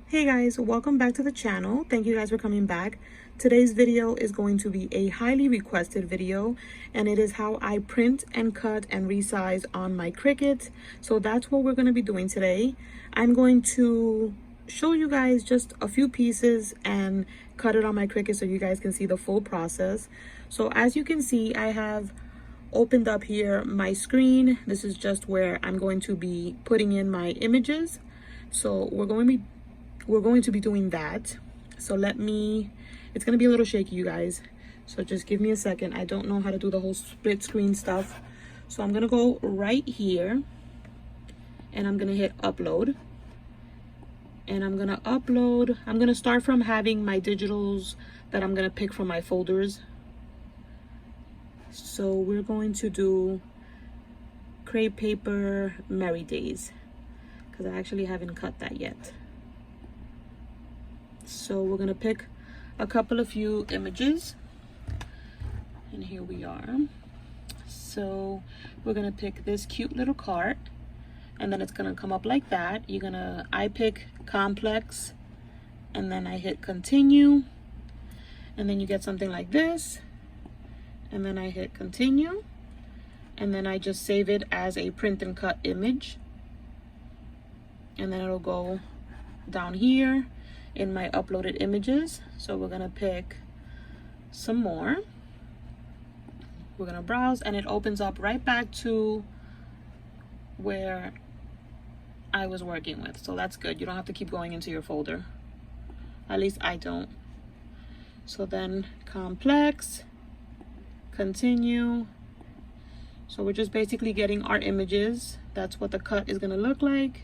Hey guys, welcome back to the channel. Thank you guys for coming back. Today's video is going to be a highly requested video, and it is how I print and cut and resize on my Cricut. So that's what we're going to be doing today. I'm going to show you guys just a few pieces and cut it on my Cricut so you guys can see the full process. So as you can see, I have opened up here my screen. This is just where I'm going to be putting in my images. So we're going to be doing that. So it's gonna be a little shaky, you guys, so just give me a second. I don't know how to do the whole split screen stuff. So I'm gonna go right here and I'm gonna hit upload, and I'm gonna start from having my digitals that I'm gonna pick from my folders. So we're going to do crepe paper Merry Days because I actually haven't cut that yet. So we're gonna pick a few images, and here we are. So we're gonna pick this cute little cart, and then it's gonna come up like that. I pick complex, and then I hit continue, and then you get something like this, and then I hit continue, and then I just save it as a print and cut image, and then it'll go down here in my uploaded images. So we're gonna pick some more. We're gonna browse, and it opens up right back to where I was working with. So that's good. You don't have to keep going into your folder. At least I don't. So then complex, continue. So we're just basically getting our images. That's what the cut is gonna look like.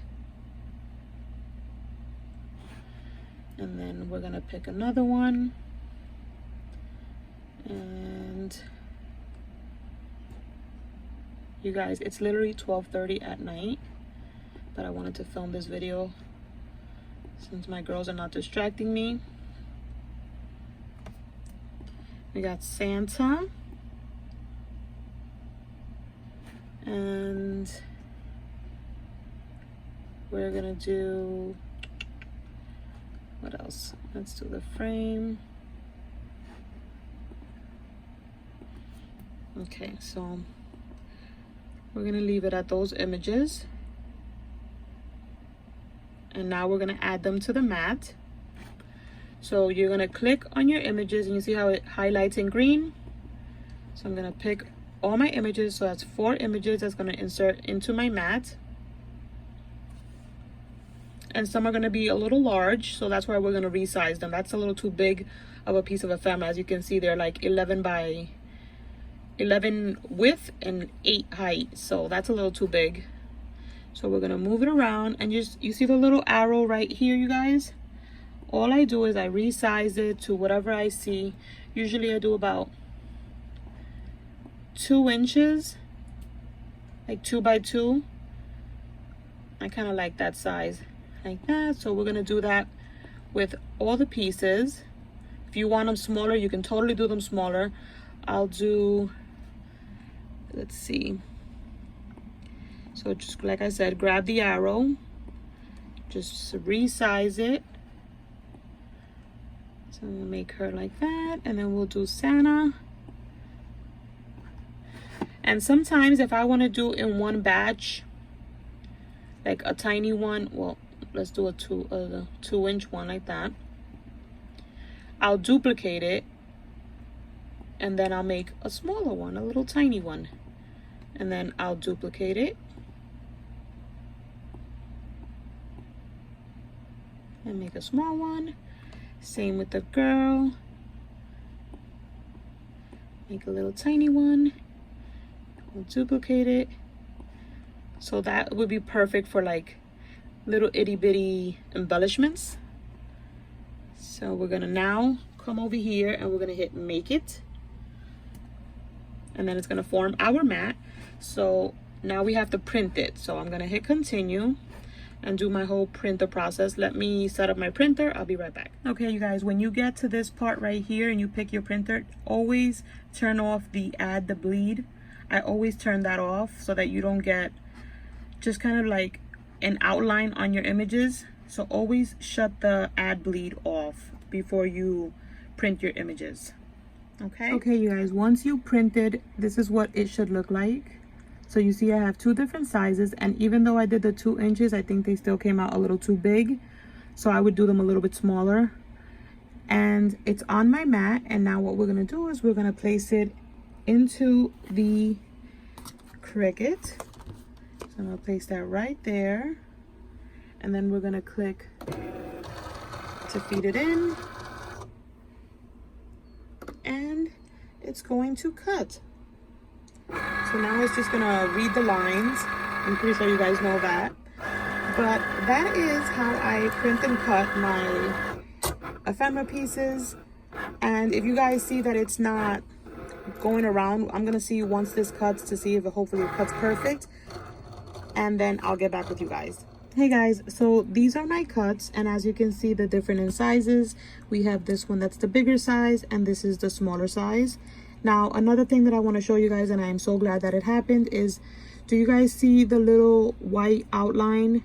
And then we're gonna pick another one, and you guys, it's literally 12:30 at night, but I wanted to film this video since my girls are not distracting me. We got Santa, and we're gonna do, what else? Let's do the frame. Okay, so we're gonna leave it at those images. And now we're gonna add them to the mat. So you're gonna click on your images, and you see how it highlights in green? So I'm gonna pick all my images. So that's 4 images that's gonna insert into my mat. And some are going to be a little large, so that's why we're going to resize them. That's a little too big of a piece of ephemera. As you can see, they're like 11 by 11 width and 8 height, so that's a little too big. So we're going to move it around, and you see the little arrow right here, you guys? All I do is I resize it to whatever I see. Usually I do about 2 inches, like 2 by 2. I kind of like that size, like that. So we're gonna do that with all the pieces. If you want them smaller, you can totally do them smaller. I'll do, let's see, so just like I said, grab the arrow, just resize it. So we'll make her like that, and then we'll do Santa. And sometimes if I want to do in one batch, like a tiny one, well, let's do a 2-inch one like that. I'll duplicate it, and then I'll make a smaller one, a little tiny one, and then I'll duplicate it and make a small one. Same with the girl, make a little tiny one, I'll duplicate it. So that would be perfect for like little itty bitty embellishments. So we're gonna now come over here, and we're gonna hit make it, and then it's gonna form our mat. So now we have to print it. So I'm gonna hit continue and do my whole printer process. Let me set up my printer. I'll be right back. Okay, you guys, when you get to this part right here and you pick your printer, always turn off the add the bleed. I always turn that off so that you don't get just kind of like an outline on your images. So always shut the ad bleed off before you print your images. Okay, you guys, once you printed, this is what it should look like. So you see I have 2 different sizes, and even though I did the 2 inches, I think they still came out a little too big. So I would do them a little bit smaller. And it's on my mat, and now what we're gonna do is we're gonna place it into the CRICUT. So I'm gonna place that right there, and then we're gonna click to feed it in, and it's going to cut. So now it's just gonna read the lines. I'm pretty sure you guys know that. But that is how I print and cut my ephemera pieces. And if you guys see that it's not going around, I'm gonna see once this cuts to see if hopefully it cuts perfect, and then I'll get back with you guys. Hey guys, so these are my cuts, and as you can see, the different in sizes. We have this one that's the bigger size, and this is the smaller size. Now another thing that I want to show you guys, and I am so glad that it happened, is do you guys see the little white outline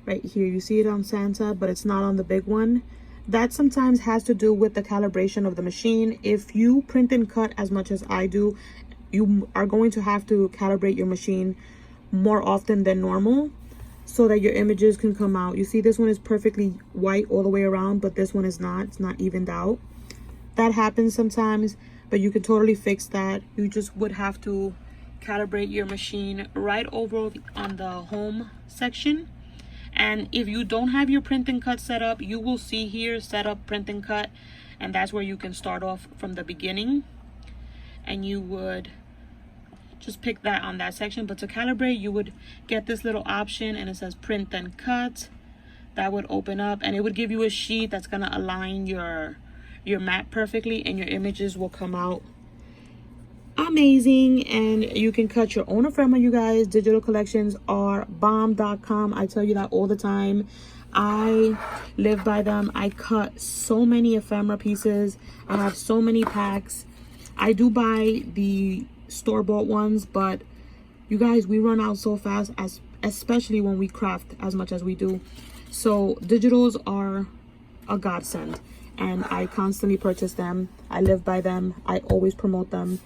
right here? You see it on Santa, but it's not on the big one. That sometimes has to do with the calibration of the machine. If you print and cut as much as I do, you are going to have to calibrate your machine more often than normal so that your images can come out. You see this one is perfectly white all the way around, but this one is not. It's not evened out. That happens sometimes, but you can totally fix that. You just would have to calibrate your machine right over on the home section. And if you don't have your print and cut set up, you will see here set up print and cut, and that's where you can start off from the beginning, and you would just pick that on that section. But to calibrate, you would get this little option, and it says print and cut. That would open up, and it would give you a sheet that's gonna align your mat perfectly, and your images will come out amazing. And you can cut your own ephemera, you guys. Digital collections are bomb.com. I tell you that all the time. I live by them. I cut so many ephemera pieces. I have so many packs. I do buy the store-bought ones, but you guys, we run out so fast, especially when we craft as much as we do. So digitals are a godsend, and I constantly purchase them. I live by them. I always promote them.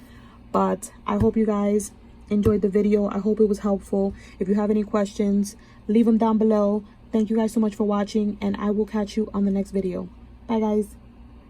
But I hope you guys enjoyed the video. I hope it was helpful. If you have any questions, leave them down below. Thank you guys so much for watching, and I will catch you on the next video. Bye guys.